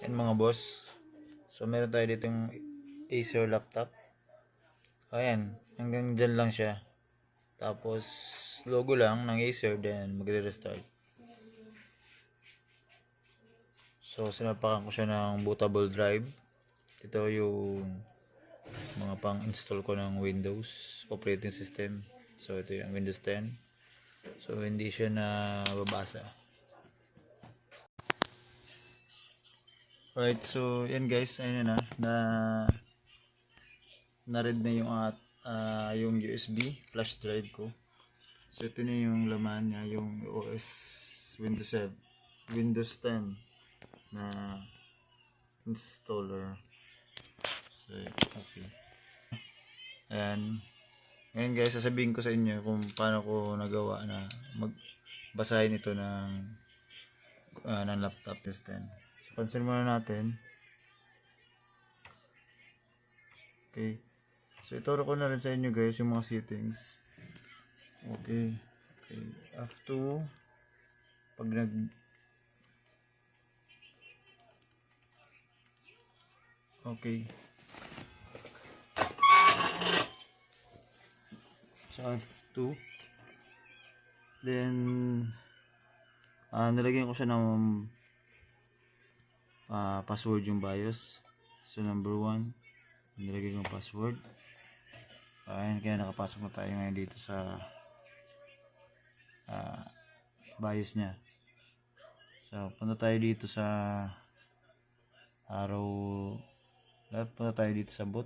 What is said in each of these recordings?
Yan mga boss. So meron tayo dito yung Acer laptop. Ayan, hanggang dyan lang siya. Tapos logo lang ng Acer, then magre-restart. So sinapakan ko siya ng bootable drive. Ito yung mga pang-install ko ng Windows operating system. So ito yung Windows 10. So hindi siya nababasa. Alright, so yan guys, ayun na-read na yung USB flash drive ko. So ito na yung laman niya, yung OS Windows 7, Windows 10 na installer. So okay. Ayan. Ngayon guys, sasabihin ko sa inyo kung paano ko nagawa na magbasahin ito ng laptop Windows 10. So cancel muna natin. Okay. So ituro ko na rin sa inyo guys yung mga settings. Okay. Okay. After pag okay. So F2 then nilagyan ko siya ng password yung BIOS. So number 1 nilagay ko yung password. Ayan, kaya nakapasok na tayo ngayon dito sa BIOS nya. So punta tayo dito sa arrow left, punta tayo dito sa boot.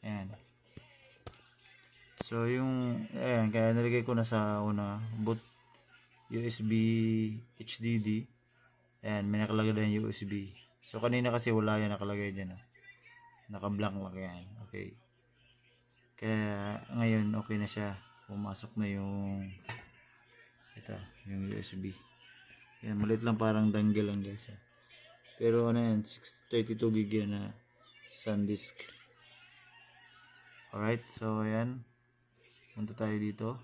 Ayan. So yung ayan, kaya nilagay ko na sa una boot USB HDD. Ayan, may nakalagay na yung USB. So kanina kasi wala yan nakalagay dyan. Naka-blank lang yan. Okay. Kaya ngayon okay na siya. Pumasok na yung yung USB. Yan, maliit lang, parang dangle lang guys. Pero ano yan, 32 GB yan na SanDisk. Alright, so ayan. Punta tayo dito.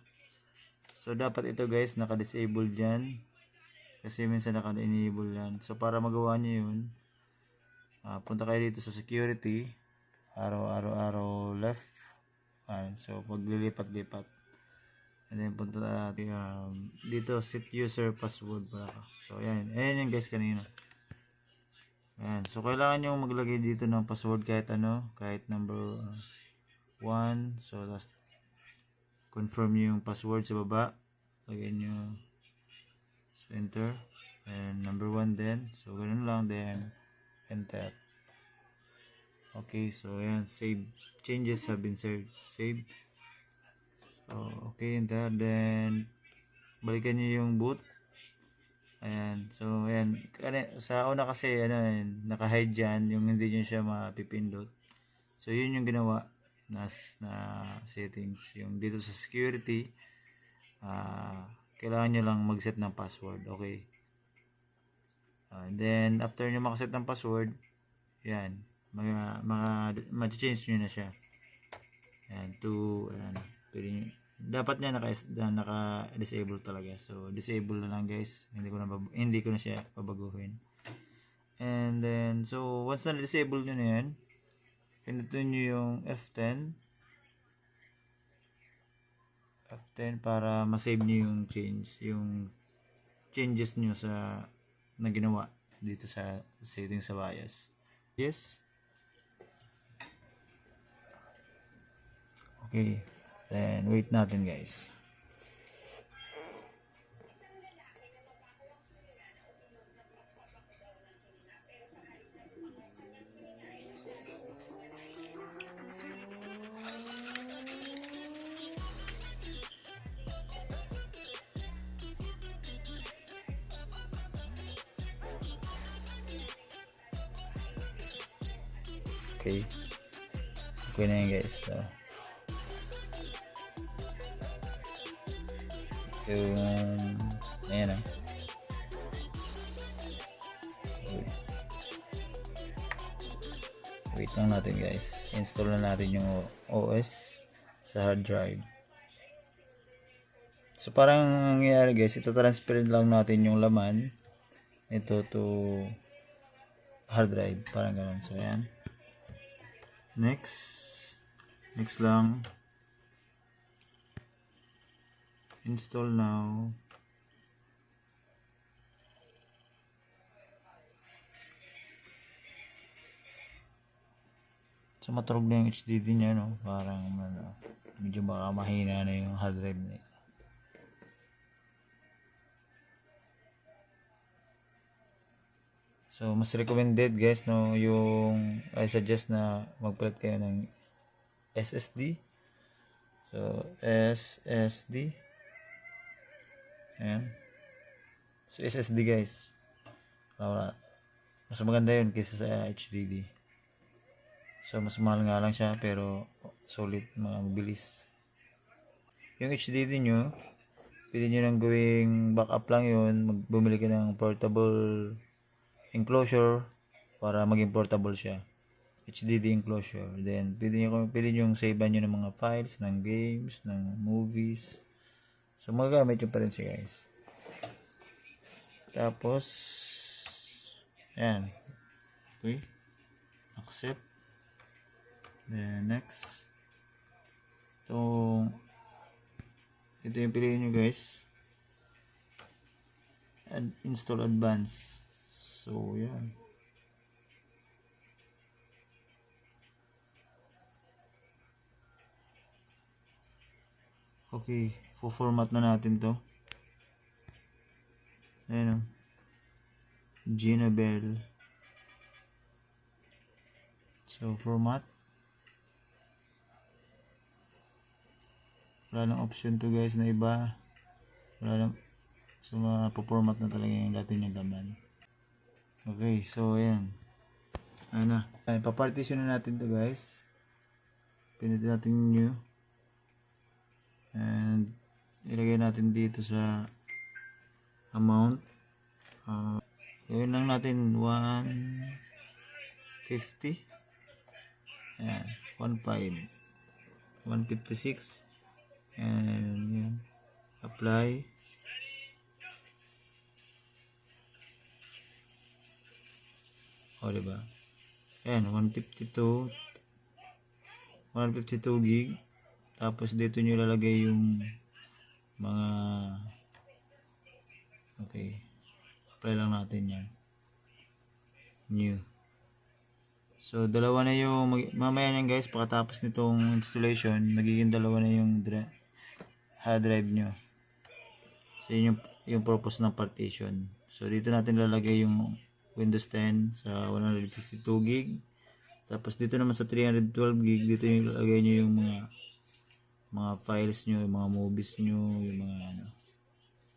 So dapat ito guys naka-disable dyan. Kasi minsan naka-enable yan. So para magawa nyo yun, punta kayo dito sa security. Arrow left. So paglilipat-lipat. And then punta tayo dito, set user password para. So ayan yung guys kanina. Ayan, so kailangan nyo maglagay dito ng password kahit kahit number 1. So last confirm yung password sa baba. Lagyan nyo. So enter. And number 1 then. So ganun lang, then enter. Okay, so ayan, save. Changes have been saved. So okay, enter. Then balikan nyo yung boot. Ayan, so ayan. Sa una kasi naka-hide dyan, yung hindi nyo siya mapipindot. So yun yung ginawa na settings. Yung dito sa security, kailangan nyo lang mag-set ng password. Okay. Then after nyo makaset ng password, yan, ma-change nyo na siya. Yan, dapat niya naka-disable talaga. So disable na lang guys. Hindi ko na siya babaguhin. And then so once na disable nyo na yan, pinutin nyo yung F10 para ma-save nyo yung changes nyo na ginawa dito sa settings sa BIOS. Yes. Okay. Then wait natin guys. Okay. Okay na yan guys. So, ayan wait lang natin guys. Install na natin yung OS sa hard drive. So parang ang nangyayari guys, ito transfer lang natin yung laman ito to hard drive, parang ganun. So ayan. Next lang, install now. So maturog na yung HDD niya, no? Parang medyo baka mahina na yung hard drive niya. So mas recommended guys, no, yung I suggest na magpalit kayo ng SSD. So SSD. Ayan. So SSD guys. Mas maganda yun kaysa sa HDD. So mas mahal nga lang siya pero solid, mabilis. Yung HDD nyo, pwede nyo nang gawing backup lang yun. Bumili ka ng portable enclosure para maging portable siya. HDD enclosure. Then pwede nyo savean nyo ng mga files, ng games, ng movies. So magagamit nyo pa rin siya guys. Tapos ayan. Okay. Accept. Then next. Ito yung piliin nyo guys. Install advance. So yan. Okay, format na natin to. Ayan o. Ginabel. So format. Wala nang option to guys na iba. Wala nang. So mapoformat na talaga yung dati niyang laman. Okay, so ayan. Ayan na. Papartition na natin to guys. Pinitin natin new. And ilagay natin dito sa amount. Gawin lang natin 150. Ayan, 156. And yan. Apply. O diba? Ayan, 152 gig. Tapos dito nyo lalagay yung mga okay. Apply lang natin yan. New. So dalawa na yung mamaya yan guys, pagkatapos nitong installation, magiging dalawa na yung hard drive nyo. So yun yung purpose ng partition. So dito natin lalagay yung Windows 10 sa 152 gig. Tapos dito naman sa 312 gig, dito yung lalagay nyo yung mga files nyo, yung mga movies nyo, yung mga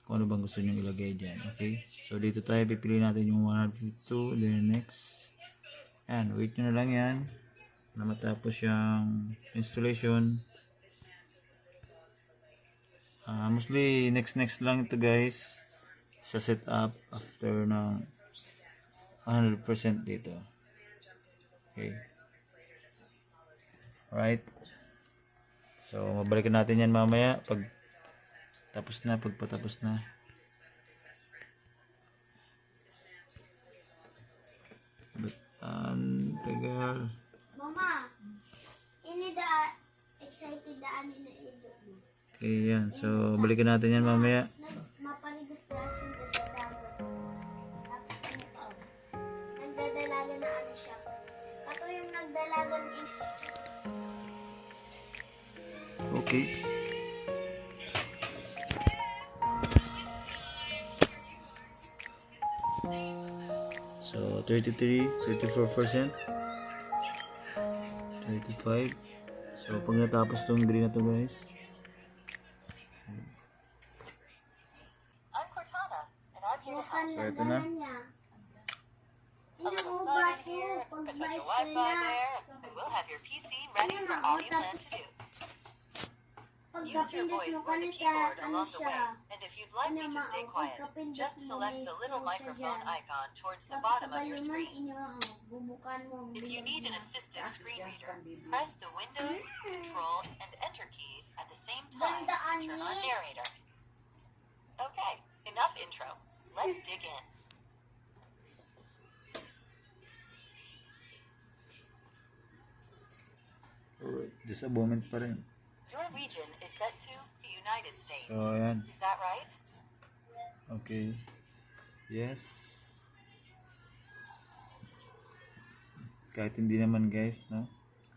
kung ano bang gusto nyo ilagay dyan. Okay, so dito tayo pipili natin yung 152. Then next, yan, wait nyo na lang yan na matapos yung installation. Mostly next lang ito guys sa setup after ng 100% dito. Okay, alright. So, mabalikan natin yan mamaya pag pagpatapos na. Tagal. Mama, ini excited daan na ito. Okay, yan. So, balikan natin yan mamaya. Mapanigos na siya sa dagat. Tapos nagdadalaga na ano siya. Ako yung nagdalagan Okay. So 33, 34%, 35. So pag natapos tong green na to guys, I'm Cortana, and I'm here to help. mukhang So, ito na. laganan niya. A little sun in here, put your Wi-Fi there, and we'll have your PC ready for all you plan to do. Use your voice or the keyboard along the way, and if you'd like me to stay quiet, just select the little microphone icon towards the bottom of your screen. If you need an assistive screen reader, press the Windows, Control, and Enter keys at the same time to turn on narrator. Okay, enough intro. Let's dig in. Alright, just a moment pa rin. Your region is set to the United States. So, ayan. Is that right? Okay. Yes. Kahit hindi naman guys, no?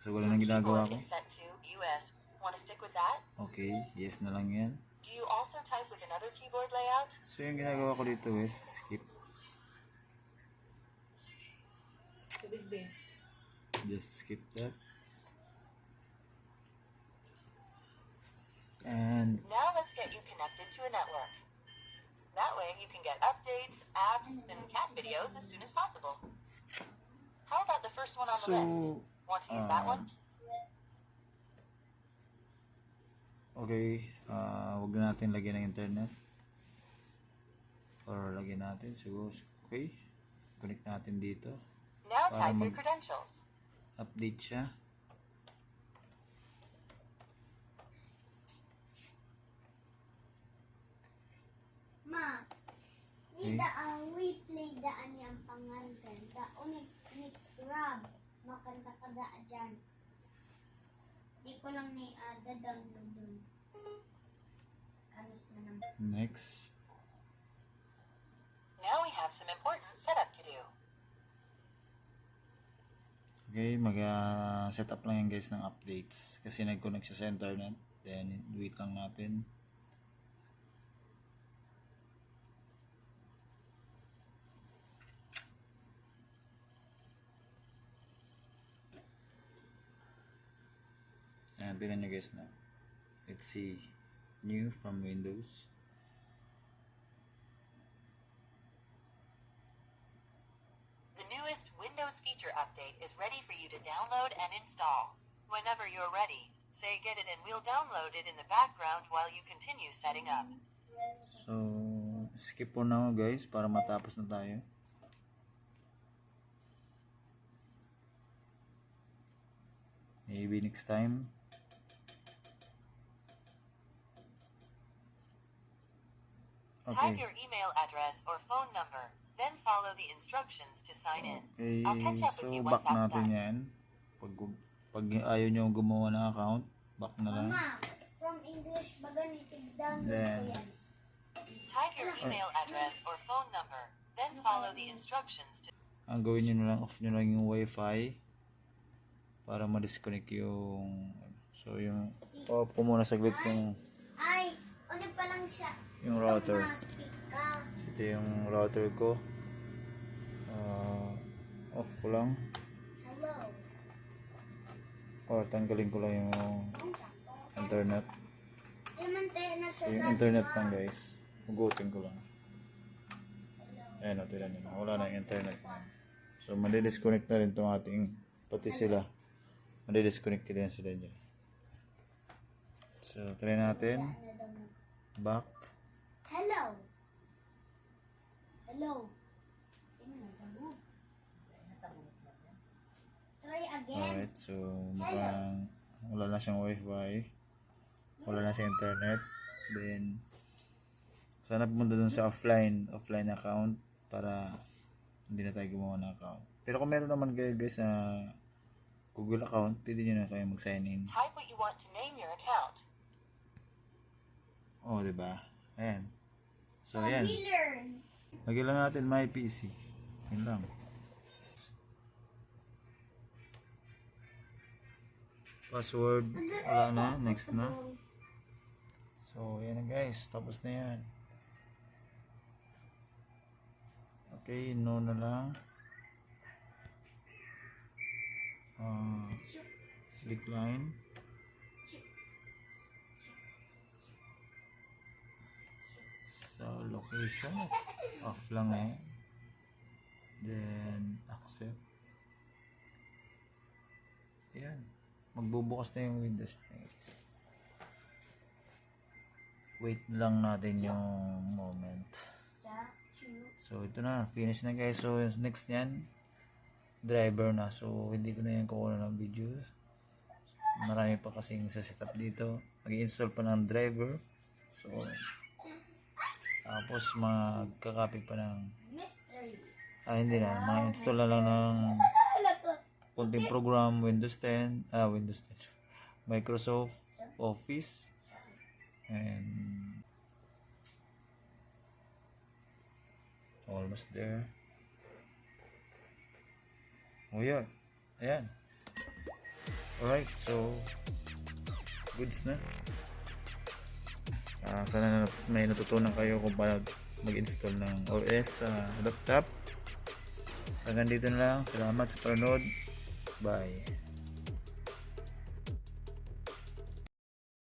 So, wala Your nang ginagawa keyboard ko. is set to US. Want to stick with that? Okay, yes na lang yan. Do you also type with another keyboard layout? So, yung ginagawa ko dito is skip. Just skip that. And Now let's get you connected to a network. That way you can get updates, apps, and cat videos as soon as possible. How about the first one on the list? Want to use that one? okay, wag na natin lagyan ng internet. Or lagyan natin siguro. Okay, connect natin dito. Now Para type your credentials. Update siya. Ma, ni we play daan yung pangalan. Da unik grab. Makanta ka dyan. Di ko lang ni download dun. Alos na naman. Next. Now we have some important setup to do. Okay, set up lang yan guys ng updates. Kasi nag-connect siya sa internet. Then, wait lang natin. Ayan, tingnan nyo guys na. Let's see. New from Windows. The newest Windows feature update is ready for you to download and install. Whenever you're ready, say get it and we'll download it in the background while you continue setting up. So, skip po na ako guys para matapos na tayo. Maybe next time. Type Okay. your email address or phone number, then follow the instructions to sign in. Okay, I'll catch up with so you back once that's natin done. yan. Pag ayaw nyo gumawa ng account, back na lang. Mama, from English ba ganitig download ko Then, yan? Type your email address or phone number, then follow the instructions to. ang gawin nyo na lang, off nyo lang yung wifi para ma-disconnect yung off ko muna saglit yung Ay, ano pa lang siya? router. Speak ka. Ito yung router ko. Off ko lang Hello. or tanggalin ko lang yung internet. Di man tayo So, nagsasabi yung internet ma. lang guys, hugutin ko lang. Ayan o, tira nyo. Wala na yung internet na. So, madi-disconnect na rin itong ating, pati sila. Madi-disconnect din sila dyan. So, try natin. Back. Hello. Hello. Tingnan mo. Try again. Alright, so mukhang wala na siyang wifi. Wala na siyang internet. Then, sana pumunta dun sa offline account para hindi na tayo gumawa ng account. Pero kung meron naman kayo guys na Google account, pwede nyo na kayo mag-sign in. Type what you want to name your account. Oh, diba? Ayan. So, ayan. We learn. Lagyan lang natin my PC. Yun lang. Password. Wala na. Next na. So, ayan na guys. Tapos na yan. Okay, no na lang. Decline. So, location. Off lang eh. Then, accept. Ayan. Magbubukas na yung Windows next. Wait lang natin yung moment. So, ito na. Finish na guys. So, next nyan, driver na. So, hindi ko na yan kukuha ng videos. Marami pa kasing sa setup dito. Mag-i-install pa ng driver. So, Tapos magkakopy pa ng Mystery. hindi na, mag-install na lang ng konting program, Windows 10, Microsoft Office, and almost there. Oh yeah, ayan. Alright, so goods na. Sana may natutunan kayo kung paano mag-install ng OS sa laptop. Hanggang dito na lang. Salamat sa panonood. Bye.